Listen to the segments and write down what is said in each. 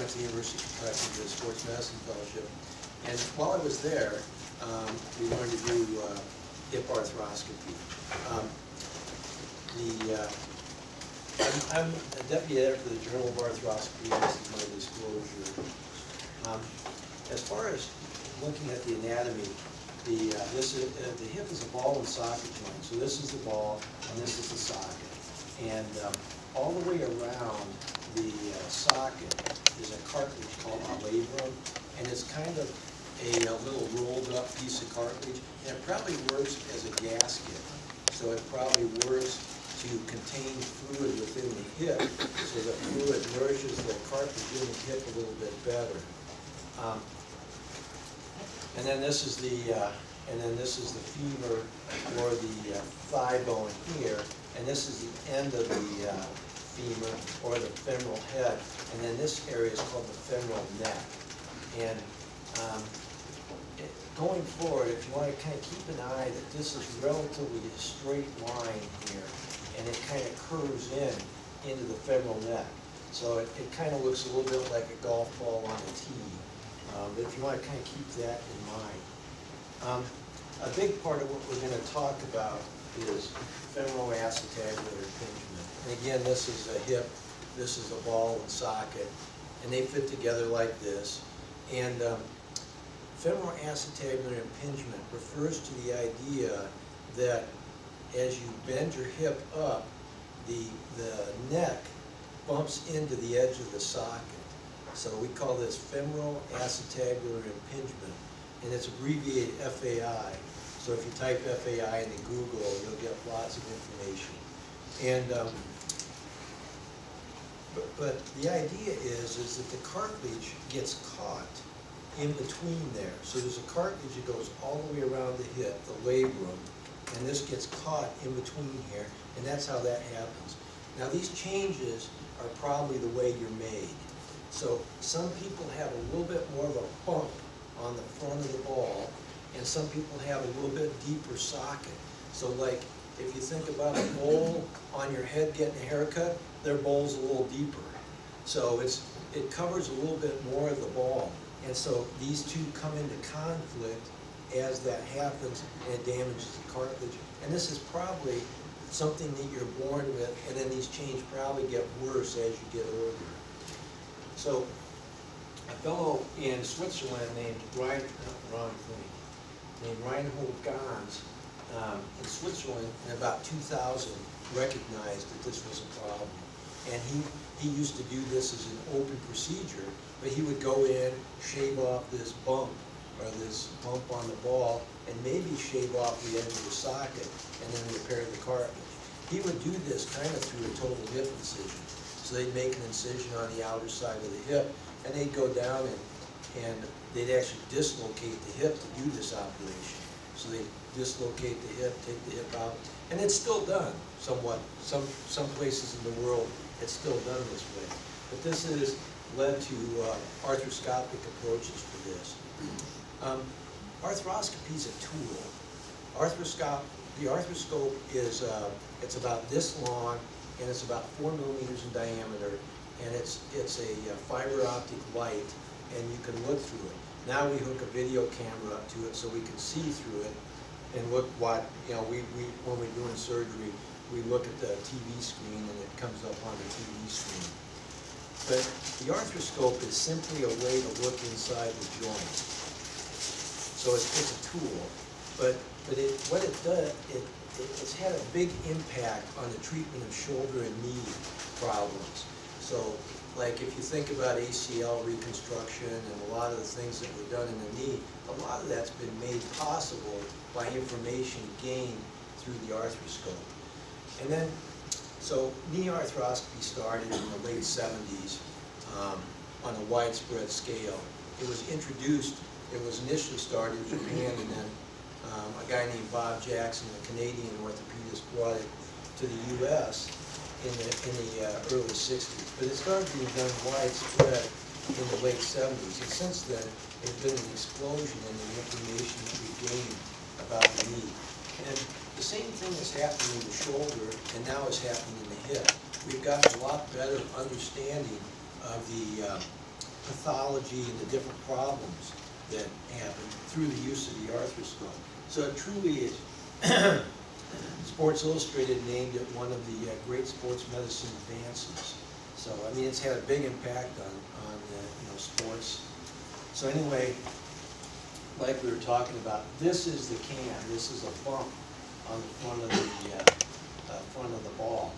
went to the University of Kentucky to do a sports medicine fellowship. And while I was there, we learned to do hip arthroscopy. I'm a deputy editor for the Journal of Arthroscopy, and this is my disclosure. As far as looking at the anatomy, the hip is a ball and socket joint. So this is the ball, and this is the socket. And all the way around the socket is a cartilage called a labrum, and it's kind of a little rolled up piece of cartilage, and it probably works as a gasket. So it probably works to contain fluid within the hip, so the fluid nourishes the cartilage in the hip a little bit better. And then this is the femur or the thigh bone here, and this is the end of the femur or the femoral head, and then this area is called the femoral neck. And going forward, if you want to kind of keep an eye that this is relatively a straight line here, and it kind of curves into the femoral neck. So it kind of looks a little bit like a golf ball on a tee. But if you want to kind of keep that in mind. A big part of what we're going to talk about is femoral acetabular impingement. And again, this is a hip, this is a ball and socket, and they fit together like this. And femoral acetabular impingement refers to the idea that as you bend your hip up, the neck bumps into the edge of the socket. So we call this femoral acetabular impingement, and it's abbreviated FAI. So if you type FAI into Google, you'll get lots of information. And but the idea is that the cartilage gets caught in between there. So there's a cartilage that goes all the way around the hip, the labrum, and this gets caught in between here, and that's how that happens. Now these changes are probably the way you're made. So some people have a little bit more of a bump on the front of the ball, and some people have a little bit deeper socket. So like if you think about a bowl on your head getting a haircut, their bowl's a little deeper. So it covers a little bit more of the ball. And so these two come into conflict as that happens, and it damages the cartilage. And this is probably something that you're born with, and then these changes probably get worse as you get older. So a fellow in Switzerland named Reinhold Gans in Switzerland in about 2000 recognized that this was a problem. And he used to do this as an open procedure, but he would go in, shave off this bump or this bump on the ball, and maybe shave off the edge of the socket and then repair the cartilage. He would do this kind of through a total hip incision. So they'd make an incision on the outer side of the hip, and they'd go down and they'd actually dislocate the hip to do this operation. So they'd dislocate the hip, take the hip out, and it's still done somewhat. Some places in the world it's still done this way. But this has led to arthroscopic approaches for this. Arthroscopy is a tool. The arthroscope is it's about this long, and it's about 4 millimeters in diameter, and it's a fiber optic light, and you can look through it. Now we hook a video camera up to it so we can see through it and look what, when we're doing surgery, we look at the TV screen and it comes up on the TV screen. But the arthroscope is simply a way to look inside the joint. So it's a tool, but what it does, it's had a big impact on the treatment of shoulder and knee problems. So like if you think about ACL reconstruction and a lot of the things that were done in the knee, a lot of that's been made possible by information gained through the arthroscope. And then, so knee arthroscopy started in the late 70s on a widespread scale. It was initially started in Japan, and then a guy named Bob Jackson, a Canadian orthopedist, brought it to the U.S. in the early 60s. But it started being done widespread in the late 70s, and since then, there's been an explosion in the information that we gained about the knee. And the same thing is happening in the shoulder, and now is happening in the hip. We've got a lot better understanding of the pathology and the different problems that happen through the use of the arthroscope. So it truly is. Sports Illustrated named it one of the great sports medicine advances. So I mean, it's had a big impact on sports. So anyway, like we were talking about, this is the can. This is a bump on the front of the ball.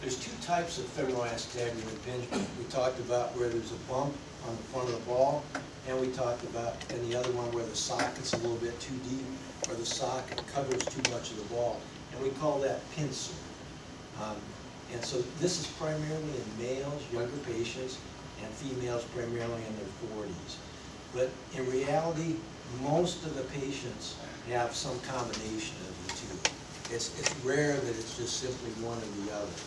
There's two types of femoral acetabular impingement. We talked about where there's a bump on the front of the ball, and we talked about, and the other one where the socket's a little bit too deep, where the socket covers too much of the ball, and we call that pincer. And so this is primarily in males, younger patients, and females primarily in their 40s. But in reality, most of the patients have some combination of the two. It's rare that it's just simply one or the other.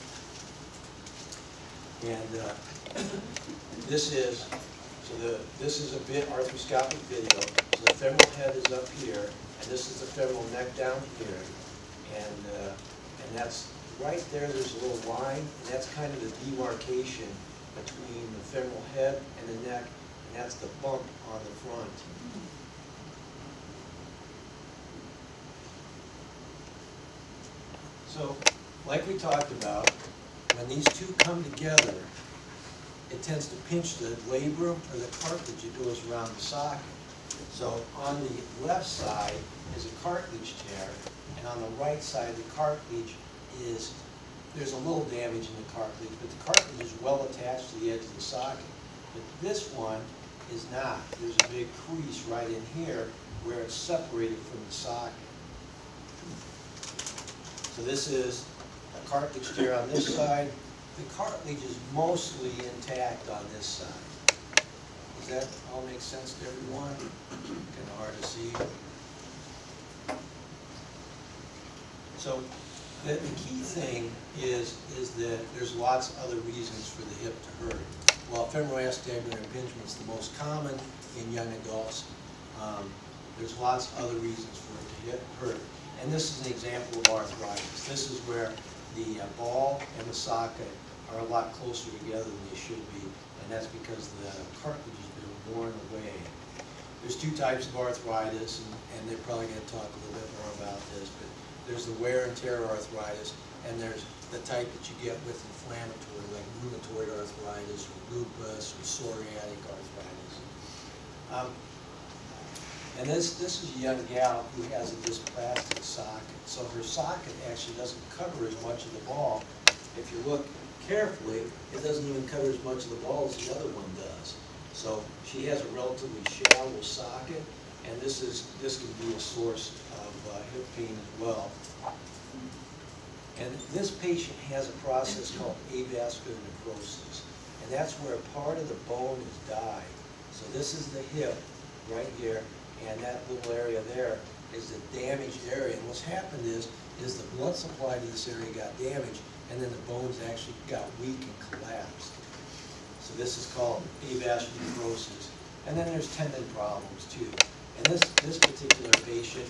And this is a bit arthroscopic video. So the femoral head is up here, and this is the femoral neck down here, and that's right there. There's a little line, and that's kind of the demarcation between the femoral head and the neck, and that's the bump on the front. So, like we talked about, when these two come together, it tends to pinch the labrum or the cartilage that goes around the socket. So on the left side is a cartilage tear, and on the right side, the cartilage is, there's a little damage in the cartilage, but the cartilage is well attached to the edge of the socket. But this one is not. There's a big crease right in here where it's separated from the socket. So this is a cartilage tear on this side. The cartilage is mostly intact on this side. Does that all make sense to everyone? Kind of hard to see. So the key thing is that there's lots of other reasons for the hip to hurt. While femoral acetabular impingement is the most common in young adults, there's lots of other reasons for it to hurt. And this is an example of arthritis. This is where the ball and the socket are a lot closer together than they should be, and that's because the cartilage has been worn away. There's two types of arthritis, and they're probably going to talk a little bit more about this, but there's the wear and tear arthritis, and there's the type that you get with inflammatory, like rheumatoid arthritis, or lupus, or psoriatic arthritis. And this is a young gal who has a dysplastic socket. So her socket actually doesn't cover as much of the ball. If you look carefully, it doesn't even cover as much of the ball as the other one does. So she has a relatively shallow socket, and this can be a source of hip pain as well. And this patient has a process called avascular necrosis, and that's where part of the bone is died. So this is the hip right here, and that little area there is the damaged area. And what's happened is the blood supply to this area got damaged, and then the bones actually got weak and collapsed. So this is called avascular necrosis. And then there's tendon problems too. And this particular patient,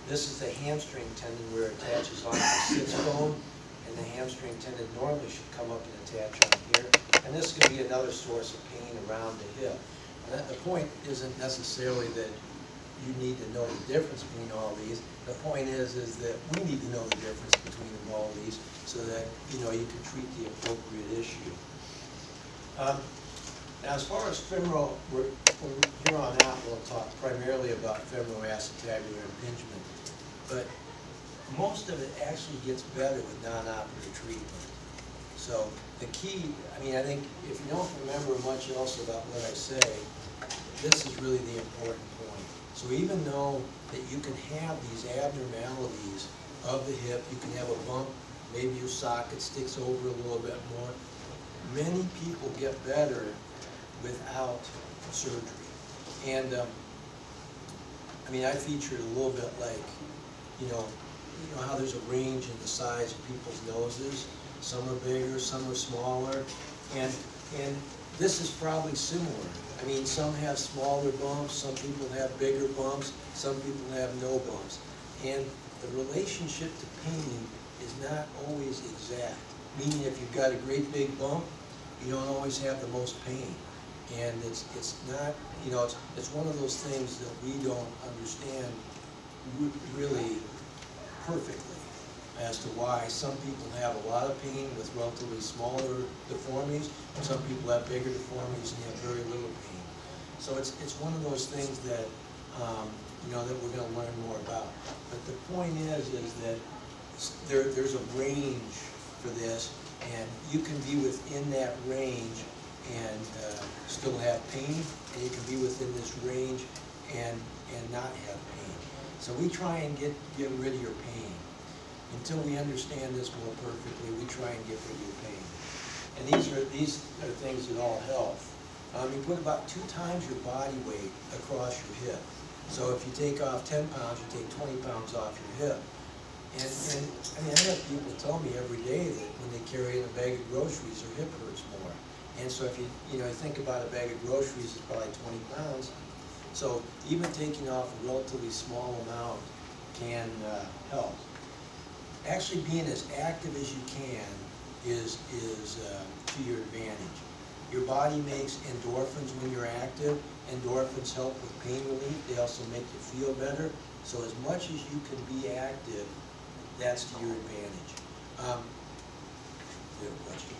this is the hamstring tendon where it attaches on the sits bone, and the hamstring tendon normally should come up and attach on here. And this could be another source of pain around the hip. And the point isn't necessarily that you need to know the difference between all these. The point is that we need to know the difference between all these so that you can treat the appropriate issue. Now, as far as femoral, from here on out, we'll talk primarily about femoral acetabular impingement, but most of it actually gets better with non-operative treatment. So the key, I think if you don't remember much else about what I say, this is really the important point. So even though that you can have these abnormalities of the hip, you can have a bump, maybe your socket sticks over a little bit more, many people get better without surgery. And I featured a little bit like, you know how there's a range in the size of people's noses. Some are bigger, some are smaller, and this is probably similar. Some have smaller bumps, some people have bigger bumps, some people have no bumps. And the relationship to pain is not always exact. Meaning if you've got a great big bump, you don't always have the most pain. And it's not, you know, it's one of those things that we don't understand really perfectly as to why some people have a lot of pain with relatively smaller deformities, and some people have bigger deformities and have very little pain. So it's one of those things that, you know, that we're going to learn more about. But the point is that there's a range for this, and you can be within that range and still have pain, and you can be within this range and not have pain. So we try and get rid of your pain. Until we understand this more perfectly, we try and get rid of your pain. And these are things that all help. You put about 2 times your body weight across your hip. So if you take off 10 pounds, you take 20 pounds off your hip. And I mean, I have people tell me every day that when they carry in a bag of groceries, their hip hurts more. And so if you think about a bag of groceries, it's probably 20 pounds. So even taking off a relatively small amount can help. Actually being as active as you can is to your advantage. Your body makes endorphins when you're active. Endorphins help with pain relief. They also make you feel better. So as much as you can be active, that's to your advantage. You have a question?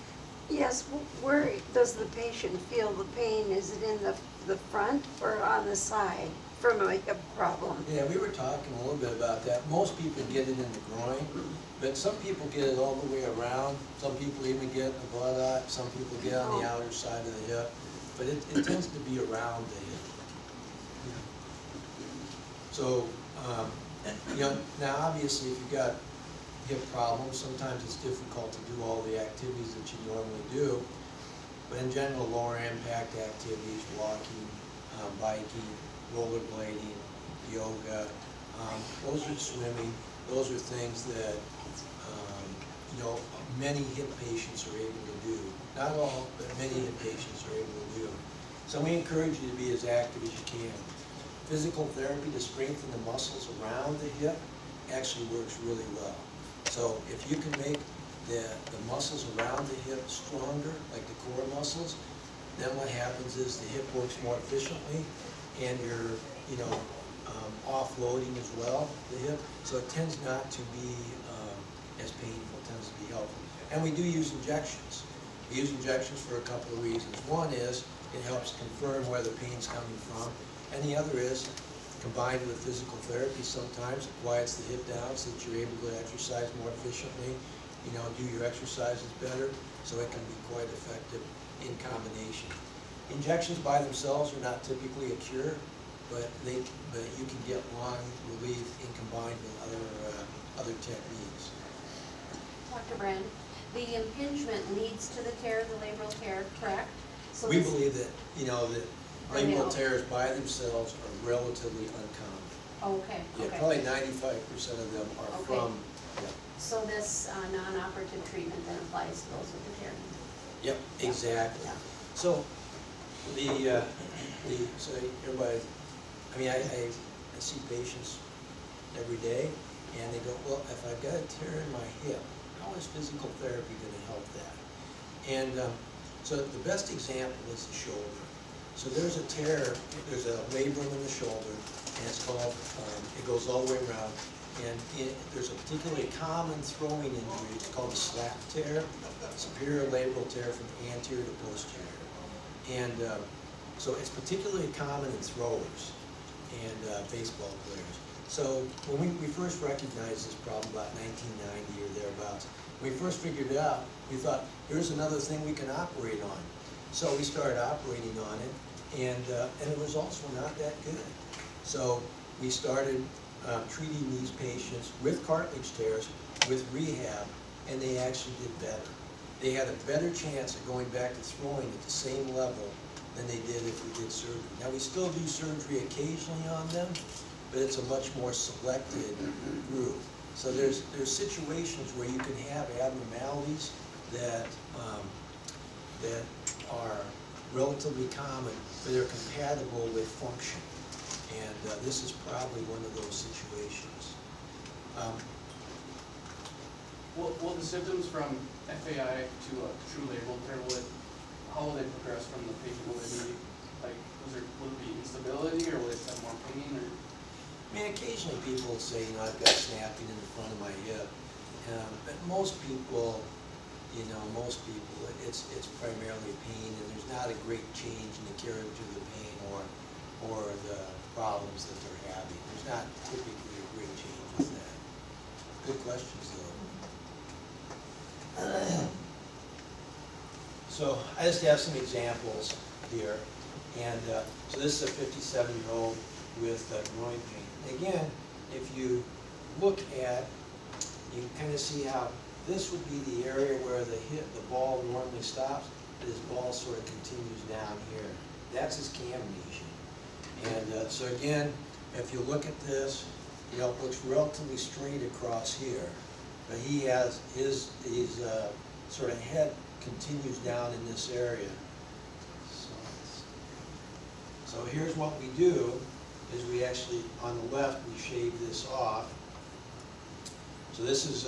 Yes, where does the patient feel the pain? Is it in the front or on the side from a hip problem? Yeah, we were talking a little bit about that. Most people get it in the groin, but some people get it all the way around. Some people even get a buttock. Some people get on the outer side of the hip. But it tends to be around the hip. So, you know, now obviously if you've got hip problems, sometimes it's difficult to do all the activities that you normally do. But in general, lower impact activities, walking, biking, rollerblading, yoga, those are swimming. Those are things that, you know, many hip patients are able to do. Not all, but many hip patients are able to do. So we encourage you to be as active as you can. Physical therapy to strengthen the muscles around the hip actually works really well. So if you can make the muscles around the hip stronger, like the core muscles, then what happens is the hip works more efficiently, and you're, you know, offloading as well, the hip. So it tends not to be as painful, it tends to be helpful. And we do use injections. We use injections for a couple of reasons. One is it helps confirm where the pain's coming from, and the other is, combined with physical therapy, sometimes it quiets the hip down so that you're able to exercise more efficiently, you know, do your exercises better, so it can be quite effective in combination. Injections by themselves are not typically a cure, but you can get long relief in combined with other techniques. Dr. Brand, the impingement leads to the tear, the labral tear, correct? So We believe that, you know, that labral no. tears by themselves are relatively uncommon. Oh, okay, Yeah, okay. probably 95% of them are Okay. from, yeah. So this non-operative treatment then applies to those with the tear? Yep, Yeah. exactly. Yeah. So so everybody, I mean, I see patients every day, and they go, well, if I've got a tear in my hip, how is physical therapy going to help that? And so the best example is the shoulder. So there's a tear, there's a labrum in the shoulder, and it's called, it goes all the way around, and there's a particularly common throwing injury, it's called a slap tear, superior labral tear from anterior to posterior. And so it's particularly common in throwers and baseball players. So when we first recognized this problem about 1990 or thereabouts, when we first figured it out, we thought, here's another thing we can operate on. So we started operating on it, and the results were not that good. So we started treating these patients with cartilage tears, with rehab, and they actually did better. They had a better chance of going back to throwing at the same level than they did if we did surgery. Now we still do surgery occasionally on them, but it's a much more selected group. So there's situations where you can have abnormalities that that are relatively common, but they're compatible with function. And this is probably one of those situations. Will the symptoms from FAI to a true labral tear, will it how will they progress from the patient? Will they be, like, will it be instability, or will they have more pain, or? I mean, occasionally people say, you know, I've got snapping in the front of my hip. But most people, it's primarily pain, and there's not a great change in the character of the pain or the problems that they're having. There's not typically a great change with that. Good questions, though. So I just have some examples here. And so this is a 57-year-old with groin pain. Again, if you look at, you can kind of see how this would be the area where the ball normally stops, but his ball sort of continues down here. That's his cam lesion. And so again, if you look at this, it looks relatively straight across here. But he has his sort of head continues down in this area. So here's what we do, is we actually, on the left, we shave this off. So this is,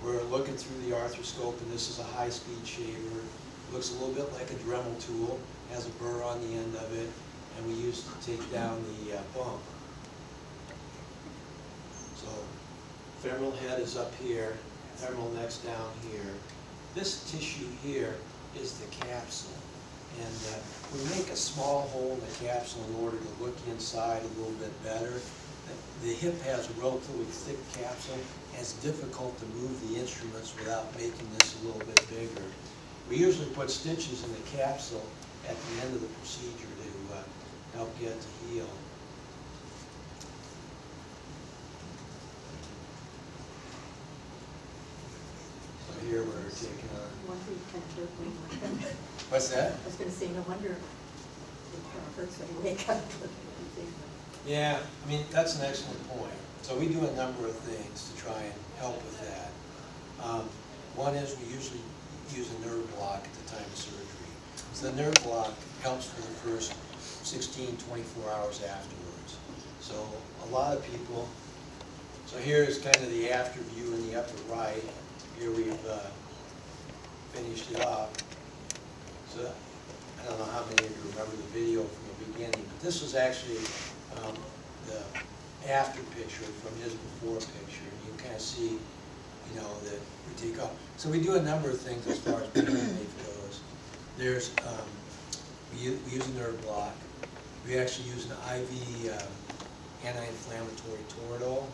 we're looking through the arthroscope, and this is a high-speed shaver. It looks a little bit like a Dremel tool, has a burr on the end of it, and we use it to take down the bump. So femoral head is up here, femoral neck's down here. This tissue here is the capsule. And we make a small hole in the capsule in order to look inside a little bit better. The hip has a relatively thick capsule, and it's difficult to move the instruments without making this a little bit bigger. We usually put stitches in the capsule at the end of the procedure to help get it to heal. So here we're taking on. Wonder you kind of hurt when you wake up. What's that? I was going to say, no wonder it kind of hurts when you wake up. Yeah, I mean, that's an excellent point. So we do a number of things to try and help with that. One is we usually use a nerve block at the time of surgery. So the nerve block helps for the first 16, 24 hours afterwards. So a lot of people, so here is kind of the after view in the upper right. Here we've finished it off. So I don't know how many of you remember the video from the beginning, but this was actually the after picture from his before picture. You can kind of see, that we take off. So we do a number of things as far as pain relief goes. There's, we use a nerve block. We actually use an IV anti-inflammatory Toradol.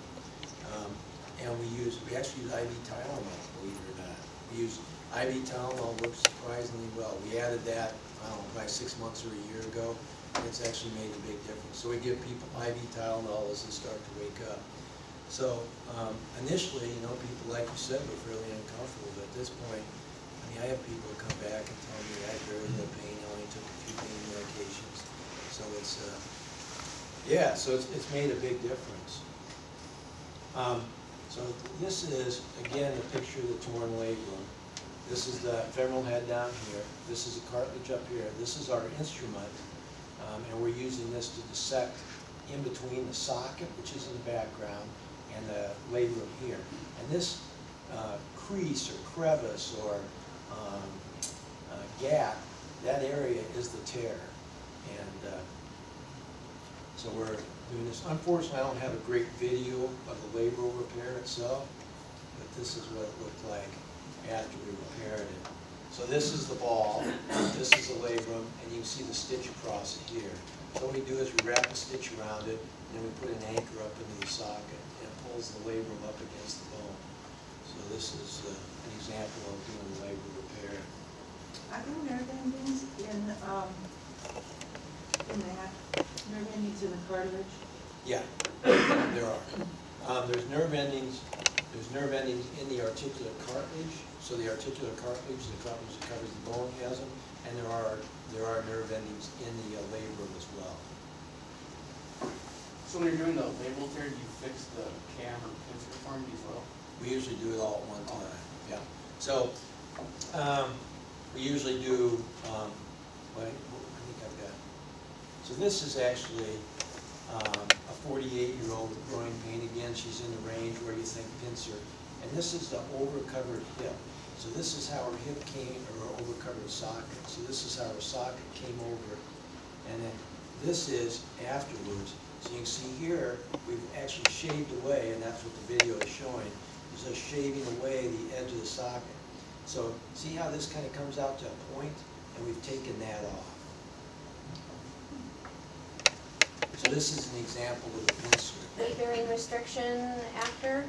And we actually use IV Tylenol, believe it or not. We use IV Tylenol, works surprisingly well. We added that, I don't know, probably 6 months or a year ago. It's actually made a big difference. So we give people IV Tylenol as they start to wake up. So initially, people, like you said, were fairly uncomfortable. But at this point, I have people come back and tell me I had very little pain. I only took a few pain medications. So it's, so it's made a big difference. So this is, again, a picture of the torn labrum. This is the femoral head down here. This is the cartilage up here. This is our instrument. And we're using this to dissect in between the socket, which is in the background, and the labrum here. And this crease or crevice or gap, that area is the tear. And so we're doing this. Unfortunately, I don't have a great video of the labral repair itself, but this is what it looked like after we repaired it. So this is the ball, this is the labrum, and you can see the stitch across it here. So what we do is we wrap a stitch around it, and then we put an anchor up into the socket, and it pulls the labrum up against the bone. So this is an example of doing labral repair. Are there nerve endings in that? Nerve endings in the cartilage? Yeah, there are. There's nerve endings in the articular cartilage. So the articular cartilage, the cartilage that covers the bone, has them, and there are nerve endings in the labrum as well. So when you're doing the labral tear, do you fix the cam or pincer deformity as well? We usually do it all at one time. Yeah. So we usually do. I think I've got. So this is actually a 48-year-old with groin pain. Again, she's in the range where you think pincer. And this is the over-covered hip. So So this is how our hip came, or our overcovered socket. So this is how our socket came over. And then this is afterwards. So you can see here, we've actually shaved away, and that's what the video is showing, is us shaving away the edge of the socket. So see how this kind of comes out to a point, and we've taken that off. So this is an example of the insert. Weight bearing restriction after,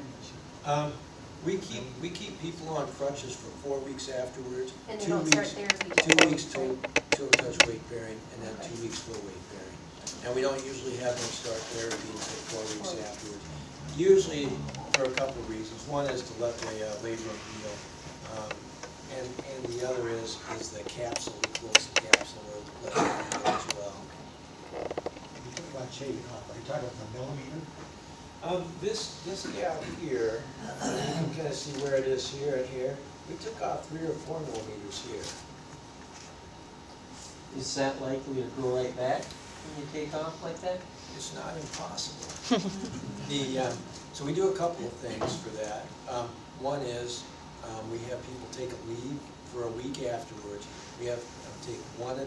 We keep people on crutches for 4 weeks afterwards. and you 2 don't start weeks, therapy 2 till weeks 4 toe touch weight bearing, and then 2 weeks full weight bearing. And we don't usually have them start therapy until 4 weeks afterwards. Usually for a couple of reasons. One is to let the labrum heal, and the other is the capsule, we close the capsule or let it heal as well. You talk about shaving off, are you talking about the millimeter? This gap here, you can kind of see where it is here and here. We took off 3 or 4 millimeters here. Is that likely to grow right back when you take off like that? It's not impossible. So we do a couple of things for that. One is we have people take a leave for a week afterwards. We have take one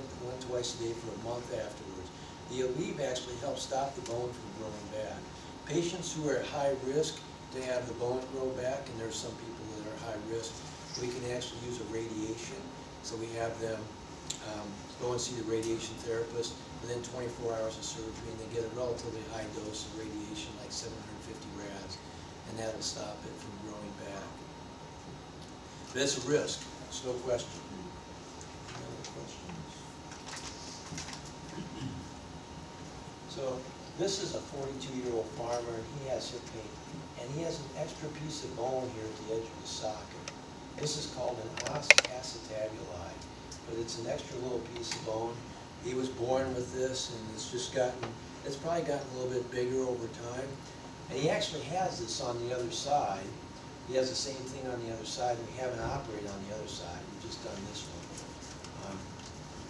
twice a day for a month afterwards. The leave actually helps stop the bone from growing back. Patients who are at high risk to have the bone grow back, and there's some people that are high risk, we can actually use a radiation. So we have them go and see the radiation therapist within 24 hours of surgery, and they get a relatively high dose of radiation, like 750 rads, and that'll stop it from growing back. But it's a risk, it's no question. Any other questions? So this is a 42-year-old farmer, and he has hip pain, and he has an extra piece of bone here at the edge of his socket. This is called an os acetabuli, but it's an extra little piece of bone. He was born with this, and it's probably gotten a little bit bigger over time. And he actually has this on the other side. He has the same thing on the other side, and we haven't operated on the other side. We've just done this one.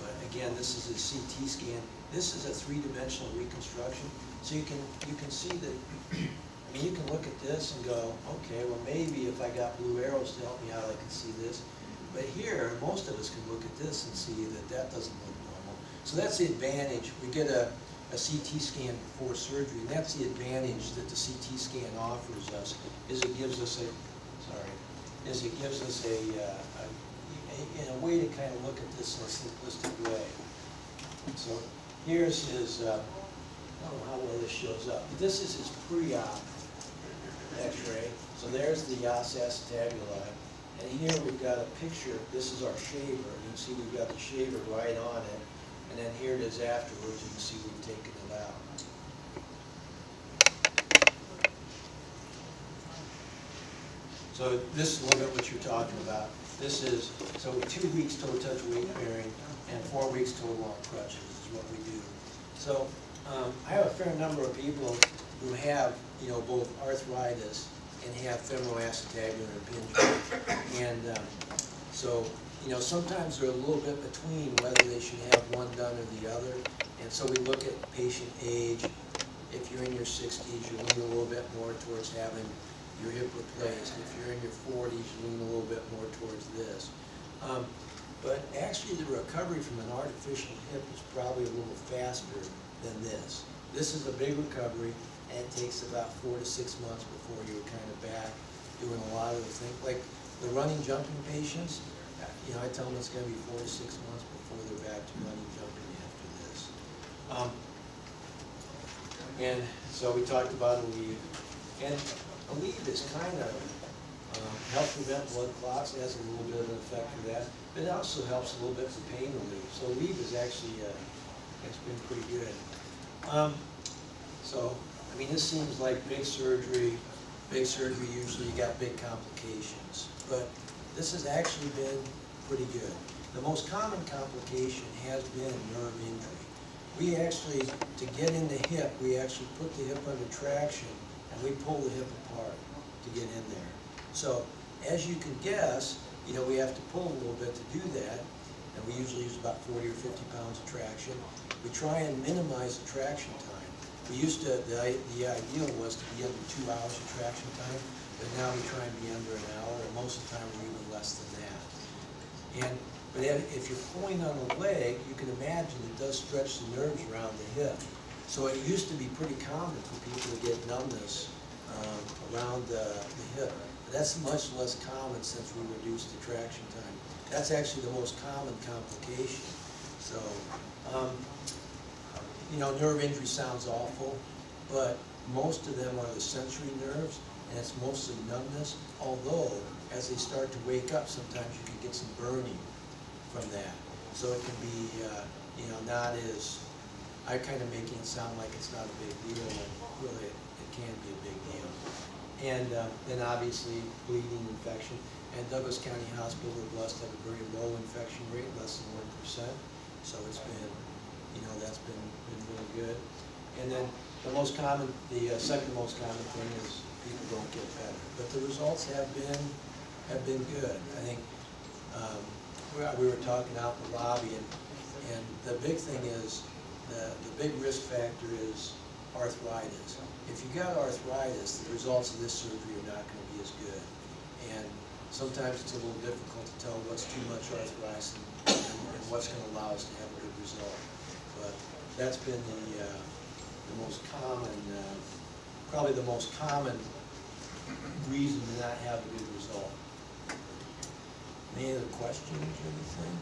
But again, this is a CT scan. This is a 3-dimensional reconstruction. So you can see that, I mean, you can look at this and go, okay, well maybe if I got blue arrows to help me out, I can see this. But here, most of us can look at this and see that that doesn't look normal. So that's the advantage. We get a CT scan before surgery, and that's the advantage that the CT scan offers us, is it gives us a way to kind of look at this in a simplistic way. So here's his, I don't know how well this shows up, but this is his pre-op x-ray. So there's the os acetabuli. And here we've got a picture, this is our shaver. You can see we've got the shaver right on it. And then here it is afterwards, you can see we've taken it out. So this is a little bit what you're talking about. This is, so 2 weeks toe touch weight bearing and 4 weeks total on crutches is what we do. So I have a fair number of people who have, both arthritis and have femoral acetabular impingement. And so, sometimes they're a little bit between whether they should have one done or the other. And so we look at patient age. If you're in your 60s, you lean a little bit more towards having your hip replaced. If you're in your 40s, you lean a little bit more towards this. But actually the recovery from an artificial hip is probably a little faster than this. This is a big recovery, and it takes about 4 to 6 months before you're kind of back doing a lot of the things. Like the running, jumping patients, I tell them it's going to be 4 to 6 months before they're back to running, jumping after this. And so we talked about a lead. And a lead is kind of helps prevent blood clots. It has a little bit of an effect for that. But it also helps a little bit for pain relief. So lead is actually, it's been pretty good. So, I mean, this seems like big surgery. Big surgery, usually you got big complications. But this has actually been pretty good. The most common complication has been nerve injury. We actually, to get in the hip, we actually put the hip under traction and we pull the hip apart to get in there. So, as you can guess, we have to pull a little bit to do that, and we usually use about 40 or 50 pounds of traction. We try and minimize the traction time. We used to, the ideal was to be under 2 hours of traction time, but now we try and be under an hour, and most of the time we're even less than that. But if you're pulling on a leg, you can imagine it does stretch the nerves around the hip. So it used to be pretty common for people to get numbness around the hip. But that's much less common since we reduced the traction time. That's actually the most common complication. So, you know, nerve injury sounds awful, but most of them are the sensory nerves, and it's mostly numbness, although as they start to wake up, sometimes you can get some burning from that. So it can be, you know, not as, I kind of making it sound like it's not a big deal, but really it can be a big deal. And then obviously bleeding, infection, and Douglas County Hospital, we're blessed to have a very low infection rate, less than 1%. So it's been, you know, that's been really good. And then the most common, the second most common thing is people don't get better. But the results have been good. I think we were talking out in the lobby, and the big thing is, the big risk factor is arthritis. If you got arthritis, the results of this surgery are not going to be as good. And sometimes it's a little difficult to tell what's too much arthritis and what's going to allow us to have a good result. But that's been the most common, probably the most common reason to not have a good result. Any other questions or anything?